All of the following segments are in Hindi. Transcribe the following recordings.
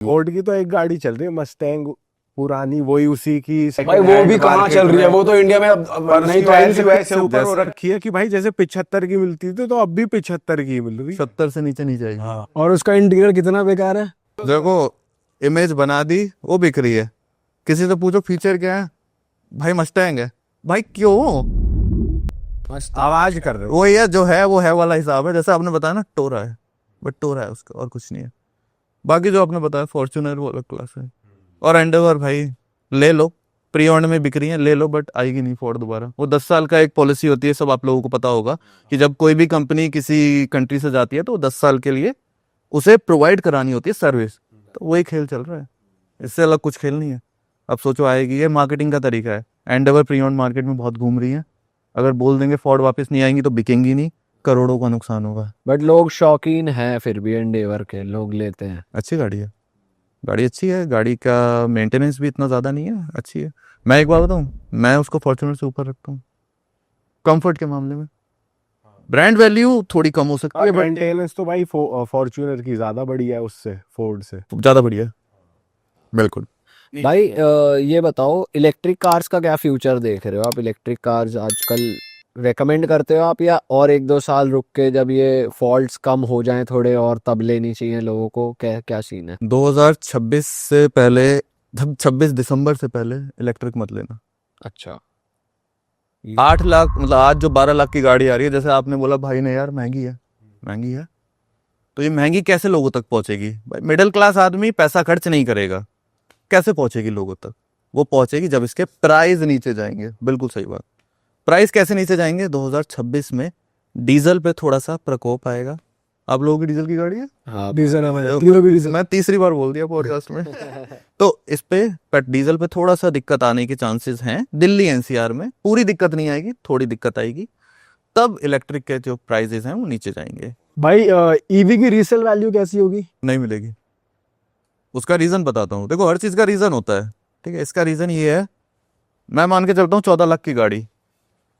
फोर्ड की तो एक गाड़ी चल रही है मस्टैंग पुरानी, वही उसी की भाई वो भी कहाँ चल रही है, वो तो इंडिया में अब नहीं तो वैल्यू ऐसे ऊपर हो रखी है कि भाई जैसे 75 की मिलती थी तो अब भी 75 की मिल रही। 70 से नीचे नहीं जाएगी। हाँ। और उसका इंटीरियर कितना बेकार है। देखो, इमेज बना दी, वो बिक रही है। किसी से पूछो फीचर क्या है, भाई मस्टैंग है। भाई क्यों? आवाज कर रहे हो। वो ये जो है वो है वाला हिसाब है। जैसे आपने बताया ना टोरा है, बट टोरा है उसका और कुछ नहीं है। बाकी जो आपने बताया फॉर्च्यूनर वो अलग क्लास है। और एंडेवर भाई ले लो, प्री ऑन्ड में बिक रही है, ले लो, बट आएगी नहीं फोर्ड दोबारा। वो 10 साल का एक पॉलिसी होती है, सब आप लोगों को पता होगा कि जब कोई भी कंपनी किसी कंट्री से जाती है तो 10 साल के लिए उसे प्रोवाइड करानी होती है सर्विस। तो वही खेल चल रहा है, इससे अलग कुछ खेल नहीं है। अब सोचो आएगी, ये मार्केटिंग का तरीका है। एंडेवर प्री ऑन्ड मार्केट में बहुत घूम रही है। अगर बोल देंगे फोर्ड वापस नहीं आएंगी तो बिकेंगी नहीं, करोड़ों का नुकसान होगा। बट लोग शौकीन हैं फिर भी एंडेवर के, लोग लेते हैं। अच्छी गाड़ी है, गाड़ी अच्छी है, गाड़ी का मेंटेनेंस भी इतना ज़्यादा नहीं है, अच्छी है। मैं एक बात बताऊँ, मैं उसको फॉर्च्यूनर से ऊपर रखता हूँ कंफर्ट के मामले में। ब्रांड वैल्यू थोड़ी कम हो सकती है, बट मेंटेनेंस तो भाई फॉर्च्यूनर की ज्यादा बढ़िया है उससे, फोर्ड से। ज़्यादा बढ़िया है, बिल्कुल। भाई ये बताओ इलेक्ट्रिक कार्स का क्या फ्यूचर देख रहे हो आप। इलेक्ट्रिक कार्स आजकल रेकमेंड करते हो आप, या और 1-2 साल रुक के जब ये फॉल्ट्स कम हो जाएं थोड़े और तब लेनी चाहिए लोगों को, क्या क्या सीन है। 2026 से पहले, 26 दिसंबर से पहले इलेक्ट्रिक मत लेना। अच्छा। 8 लाख, मतलब आज जो 12 लाख की गाड़ी आ रही है, जैसे आपने बोला भाई ने यार महंगी है, महंगी है, तो ये महंगी कैसे लोगों तक पहुंचेगी? भाई मिडिल क्लास आदमी पैसा खर्च नहीं करेगा, कैसे पहुंचेगी लोगों तक? वो पहुंचेगी जब इसके प्राइस नीचे जाएंगे। बिल्कुल सही बात। प्राइस कैसे नीचे जाएंगे? 2026 में डीजल पे थोड़ा सा प्रकोप आएगा। आप लोगों की डीजल की गाड़ी है? हाँ डीजल मैं तीसरी बार बोल दिया पॉडकास्ट में। तो इस पे डीजल पे थोड़ा सा दिक्कत आने के चांसेस हैं। दिल्ली एनसीआर में पूरी दिक्कत नहीं आएगी, थोड़ी दिक्कत आएगी, तब इलेक्ट्रिक के जो प्राइसेस हैं वो नीचे जाएंगे। भाई ईवी की रीसेल वैल्यू कैसी होगी? नहीं मिलेगी। उसका रीजन बताता हूँ। देखो, हर चीज का रीजन होता है, ठीक है। इसका रीजन ये है, मैं मान के चलता हूँ 14 लाख की गाड़ी,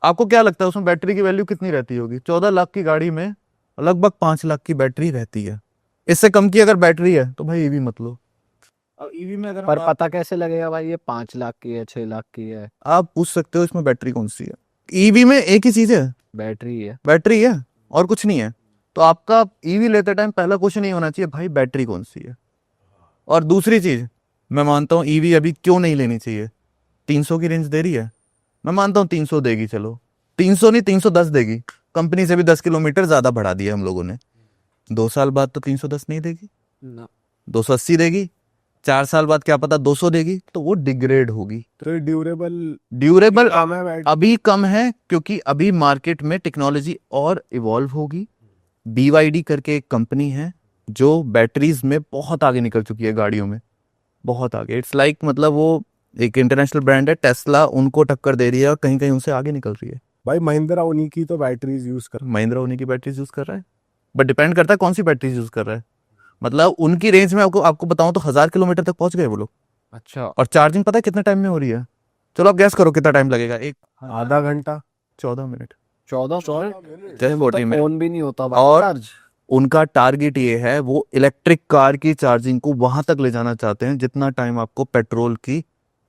आपको क्या लगता है उसमें बैटरी की वैल्यू कितनी रहती होगी? 14 लाख की गाड़ी में लगभग 5 लाख की बैटरी रहती है। इससे कम की अगर बैटरी है तो भाई ईवी मत लो। अब ईवी में अगर पर पता कैसे लगेगा भाई ये 5 लाख की है 6 लाख की है। आप पूछ सकते हो इसमें बैटरी कौन सी है। ईवी में एक ही चीज है, बैटरी है। बैटरी है और कुछ नहीं है। तो आपका ईवी लेते टाइम पहला क्वेश्चन नहीं होना चाहिए भाई बैटरी कौन सी है। और दूसरी चीज, मैं मानता हूँ ईवी अभी क्यों नहीं लेनी चाहिए। 300 की रेंज दे रही है, मैं मानता हूँ 300 देगी, चलो 300 नहीं 310 देगी। कंपनी से भी 10 किलोमीटर ज्यादा बढ़ा दिया हम लोगों ने। 2 साल बाद तो 310 नहीं देगी, ना। 280 देगी। 4 साल बाद क्या पता 200 देगी, तो वो डिग्रेड होगी। तो ड्यूरेबल ड्यूरेबल कम है बैटरी। अभी कम है क्योंकि अभी मार्केट में टेक्नोलॉजी और इवॉल्व होगी। BYD करके एक कंपनी है जो बैटरीज में बहुत आगे निकल चुकी है, गाड़ियों में बहुत आगे। इट्स लाइक मतलब वो एक इंटरनेशनल ब्रांड है, टेस्ला उनको टक्कर दे रही है और कहीं कहीं उनसे आगे निकल रही है। भाई महिंद्रा उन्हीं की तो बैटरीज यूज कर। महिंद्रा उन्हीं की बैटरीज यूज कर रहा है, बट डिपेंड करता है कौन सी बैटरीज यूज कर रहा है। मतलब उनकी रेंज में आपको आपको बताऊं तो 1000 किलोमीटर तक पहुंच गए वो लोग। अच्छा। और चार्जिंग पता है कितने टाइम में हो रही है? चलो आप गैस करो कितना टाइम लगेगा। एक आधा घंटा 14 मिनट 14 जैसे 40 मिनट। फोन भी नहीं होता भाई और चार्ज। उनका टारगेट ये है, वो इलेक्ट्रिक कार की चार्जिंग को वहां तक ले जाना चाहते हैं जितना टाइम आपको पेट्रोल की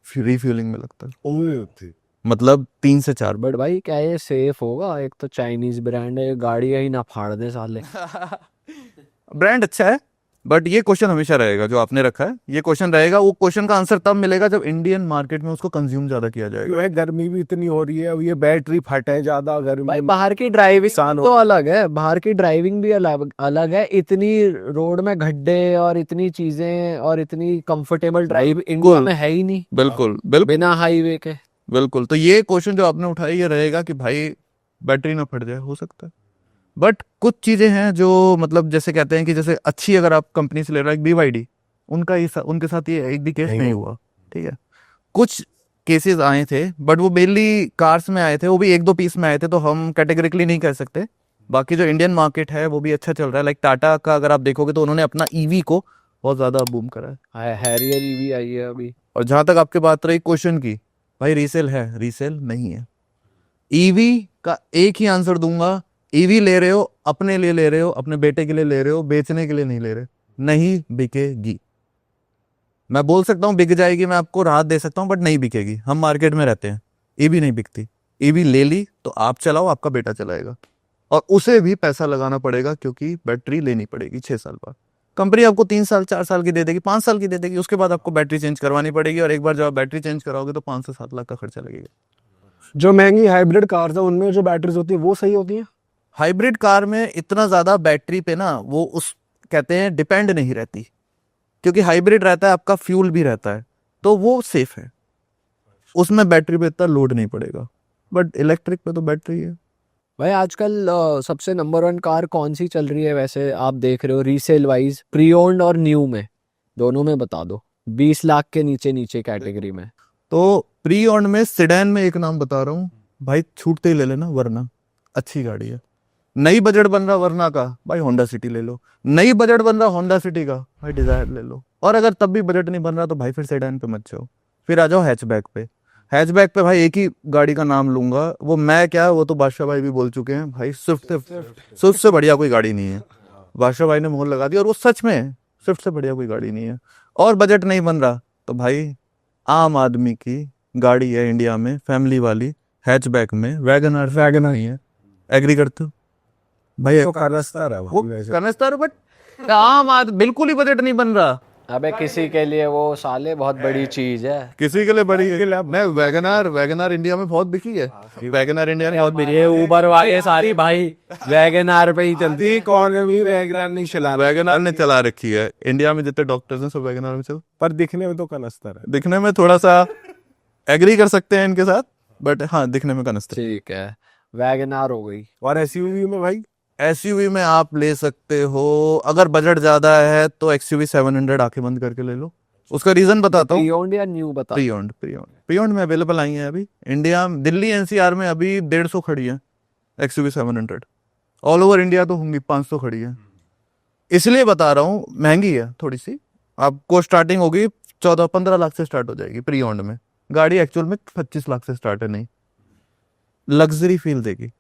रिफ्यूलिंग में लगता है। मतलब 3 से 4। बट भाई क्या ये सेफ होगा? एक तो चाइनीज ब्रांड है, गाड़ी ही ना फाड़ दे साले। ब्रांड अच्छा है, बट ये क्वेश्चन हमेशा रहेगा जो आपने रखा है। ये क्वेश्चन रहेगा, वो क्वेश्चन का आंसर तब मिलेगा जब इंडियन मार्केट में उसको कंज्यूम ज्यादा किया जाएगा। क्यों है, गर्मी भी इतनी हो रही है, अब ये बैटरी फटे ज्यादा गर्मी। भाई बाहर की ड्राइविंग नुकसान हो- तो अलग है, बाहर की ड्राइविंग भी अलग अलग है। इतनी रोड में गड्ढे और इतनी चीजें और इतनी कंफर्टेबल ड्राइव इंडिया में है ही नहीं, बिल्कुल बिल्कुल बिना हाईवे के। बिल्कुल। तो ये क्वेश्चन जो आपने उठाया ये रहेगा कि भाई बैटरी ना फट जाए, हो सकता है। बट कुछ चीजें हैं जो मतलब जैसे कहते हैं कि जैसे अच्छी अगर आप कंपनी से ले रहे हो, एक BYD, उनके साथ ये एक भी केस नहीं हुआ, ठीक है। कुछ केसेस आए थे बट वो मेनली कार्स में आए थे, वो भी 1-2 पीस में आए थे, तो हम कैटेगरिकली नहीं कह सकते। बाकी जो इंडियन मार्केट है वो भी अच्छा चल रहा है। लाइक टाटा का अगर आप देखोगे तो उन्होंने अपना ईवी को बहुत ज्यादा बूम करा है। हैरियर ईवी आई है अभी। और जहां तक आपके बात रही क्वेश्चन की, भाई रीसेल है, रीसेल नहीं है। ईवी का एक ही आंसर दूंगा, ईवी ले रहे हो अपने लिए ले रहे हो, अपने बेटे के लिए ले रहे हो, बेचने के लिए नहीं ले रहे, नहीं बिकेगी। मैं बोल सकता हूँ बिक जाएगी, मैं आपको राहत दे सकता हूँ, बट नहीं बिकेगी। हम मार्केट में रहते हैं, ईवी नहीं बिकती। ईवी ले ली तो आप चलाओ, आपका बेटा चलाएगा, और उसे भी पैसा लगाना पड़ेगा क्योंकि बैटरी लेनी पड़ेगी 6 साल बाद। कंपनी आपको 3 साल 4 साल की दे देगी, 5 साल की दे देगी, उसके बाद आपको बैटरी चेंज करवानी पड़ेगी, और एक बार जब आप बैटरी चेंज कराओगे तो 5 से 7 लाख का खर्चा लगेगा। जो महंगी हाइब्रिड कार्स है उनमें जो बैटरीज होती है वो सही होती है? हाइब्रिड कार में इतना ज्यादा बैटरी पे ना वो उस कहते हैं डिपेंड नहीं रहती, क्योंकि हाइब्रिड रहता है, आपका फ्यूल भी रहता है, तो वो सेफ है, उसमें बैटरी पे इतना लोड नहीं पड़ेगा। बट इलेक्ट्रिक पे तो बैटरी है। भाई आजकल सबसे नंबर 1 कार कौन सी चल रही है वैसे आप देख रहे हो रीसेल वाइज, प्री ओन्ड और न्यू में, दोनों में बता दो, 20 लाख के नीचे नीचे कैटेगरी में। तो प्री ऑन में सिडैन में एक नाम बता रहा हूँ भाई, छूटते ही ले लेना, वरना अच्छी गाड़ी है। नई बजट बन रहा वरना का, भाई होंडा सिटी ले लो। नई बजट बन रहा होंडा सिटी का, भाई डिजायर ले लो। और अगर तब भी बजट नहीं बन रहा तो भाई फिर सेडान पे मत जाओ, फिर आ जाओ हैचबैक पे। हैचबैक पे भाई एक ही गाड़ी का नाम लूंगा, वो मैं क्या, वो तो बादशाह भाई भी बोल चुके हैं भाई, स्विफ्ट से बढ़िया कोई गाड़ी नहीं है। बादशाह भाई ने मोहर लगा दी, और वो सच में है, स्विफ्ट से बढ़िया कोई गाड़ी नहीं है। और बजट नहीं बन रहा तो भाई आम आदमी की गाड़ी है इंडिया में, फैमिली वाली, हैचबैक में वैगन ही है। एग्री करते हो भाई? तो कारस्तार है वो भाई वैसे। कनेस्टर, बट आम आदमी बिल्कुल ही बजट नहीं बन रहा। अबे किसी के लिए वो साले बहुत बड़ी चीज है। किसी के लिए बड़ी है। मैं वैगनार इंडिया में बहुत बिकी है, वैगनार इंडिया में बहुत बिकी है। ऊबर वाले सारी भाई वैगन आर पे ही चलती। दी कौन भी वैगनर नहीं चला, वैगनार ने चला रखी है इंडिया में, जितने डॉक्टर्स हैं सब वैगनार में चल। पर दिखने में तो कनस्तर है। दिखने में थोड़ा सा एग्री कर सकते हैं इनके साथ, बट हाँ दिखने में कनेस्टर। ठीक है, वैगन आर हो गई। और एसयूवी में भाई एसयूवी में आप ले सकते हो, अगर बजट ज्यादा है तो एक्सयूवी 700 आंखें बंद करके ले लो। उसका रीजन बताता हूँ। प्री ओन्ड या न्यू बता। प्री ओन्ड में अवेलेबल आई है अभी इंडिया, दिल्ली एनसीआर में अभी 150 खड़ी है एक्सयूवी 700। ऑल ओवर इंडिया तो होंगी 500 खड़ी है। इसलिए बता रहा हूँ, महंगी है थोड़ी सी, आपको स्टार्टिंग होगी 14-15 लाख से स्टार्ट हो जाएगी प्री ओन्ड में। गाड़ी एक्चुअल में 25 लाख से स्टार्ट है, नहीं लग्जरी फील देगी।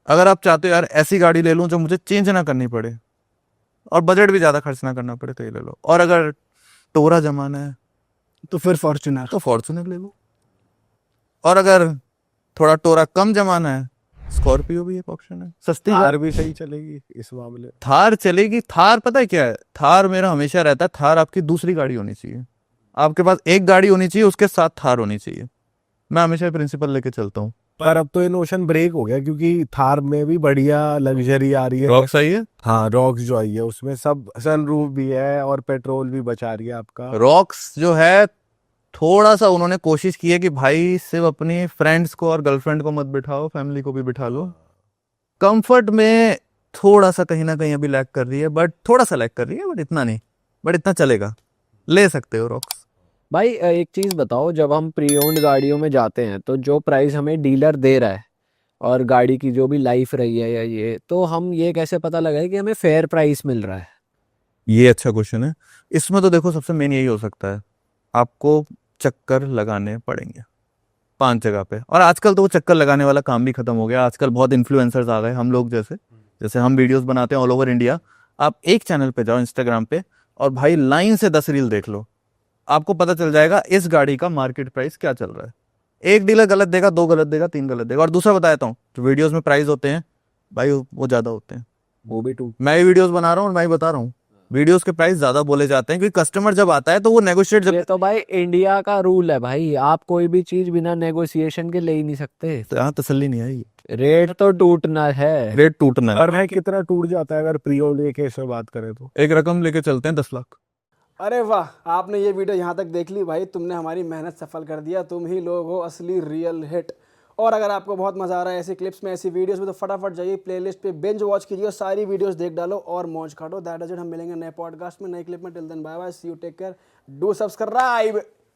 अगर आप चाहते हो यार ऐसी गाड़ी ले लूं जो मुझे चेंज ना करनी पड़े और बजट भी ज्यादा खर्च ना करना पड़े तो ये ले लो। और अगर टोरा जमाना है तो फिर फॉर्च्यूनर। तो फॉर्च्यूनर ले लो। और अगर थोड़ा टोरा कम जमाना है, स्कॉर्पियो भी एक ऑप्शन है, सस्ती है। थार भी सही चलेगी इस मामले। थार चलेगी। थार पता है क्या है, थार मेरा हमेशा रहता है, थार आपकी दूसरी गाड़ी होनी चाहिए। आपके पास एक गाड़ी होनी चाहिए, उसके साथ थार होनी चाहिए। मैं हमेशा प्रिंसिपल लेके चलता हूँ। पर अब तो ये नोशन ब्रेक हो गया क्योंकि थार में भी बढ़िया लग्जरी आ रही है। रॉक सही है। हाँ रॉक्स जो आई है उसमें सब सनरूफ भी है और पेट्रोल भी बचा रही है आपका। रॉक्स जो है थोड़ा सा उन्होंने कोशिश की है कि भाई सिर्फ अपनी फ्रेंड्स को और गर्लफ्रेंड को मत बिठाओ, फैमिली को भी बिठा लो। कंफर्ट में थोड़ा सा कहीं ना कहीं अभी लैग कर रही है, बट थोड़ा सा लैग कर रही है, बट इतना नहीं, बट इतना चलेगा, ले सकते हो रॉक्स। भाई एक चीज बताओ, जब हम प्री ओन्ड गाड़ियों में जाते हैं तो जो प्राइस हमें डीलर दे रहा है और गाड़ी की जो भी लाइफ रही है या ये, तो हम ये कैसे पता लगाए कि हमें फेयर प्राइस मिल रहा है? ये अच्छा क्वेश्चन है। इसमें तो देखो सबसे मेन यही हो सकता है, आपको चक्कर लगाने पड़ेंगे 5 जगह पे। और आजकल तो वो चक्कर लगाने वाला काम भी खत्म हो गया। आजकल बहुत इन्फ्लुएंसर्स आ गए, हम लोग जैसे हम वीडियोस बनाते हैं ऑल ओवर इंडिया। आप एक चैनल पे जाओ इंस्टाग्राम पे और भाई लाइन से 10 रील देख लो, आपको पता चल जाएगा इस गाड़ी का मार्केट प्राइस क्या चल रहा है। एक डीलर गलत देगा, 2 गलत देगा, 3 गलत देगा। और दूसरा बताता हूँ, जो वीडियोस में प्राइस होते हैं भाई वो ज्यादा होते हैं। वो भी टू मैं ही वीडियोस बना रहा हूँ और मैं ही बता रहा हूँ, वीडियोस के प्राइस ज्यादा बोले जाते हैं क्योंकि कस्टमर जब आता है तो वो नेगोशिएट जब ये तो भाई इंडिया का रूल है भाई, आप कोई भी चीज बिना नेगोशिएशन के ले ही नहीं सकते। यहाँ तसल्ली नहीं आई, रेट तो टूटना है। रेट टूटना है। पर भाई कितना टूट जाता है अगर प्री ओन्ड के केस में बात करें तो? एक रकम लेके चलते हैं 10 लाख। अरे वाह, आपने ये वीडियो यहाँ तक देख ली भाई, तुमने हमारी मेहनत सफल कर दिया। तुम ही लोग हो असली रियल हिट। और अगर आपको बहुत मजा आ रहा है ऐसी क्लिप्स में, ऐसी वीडियोस में, तो फटाफट जाइए प्लेलिस्ट पे बिंज वॉच कीजिए और सारी वीडियोस देख डालो और मौज काटो। That is it. हम मिलेंगे नए पॉडकास्ट में, नए क्लिप में। Till then bye bye, see you, take care, do subscribe.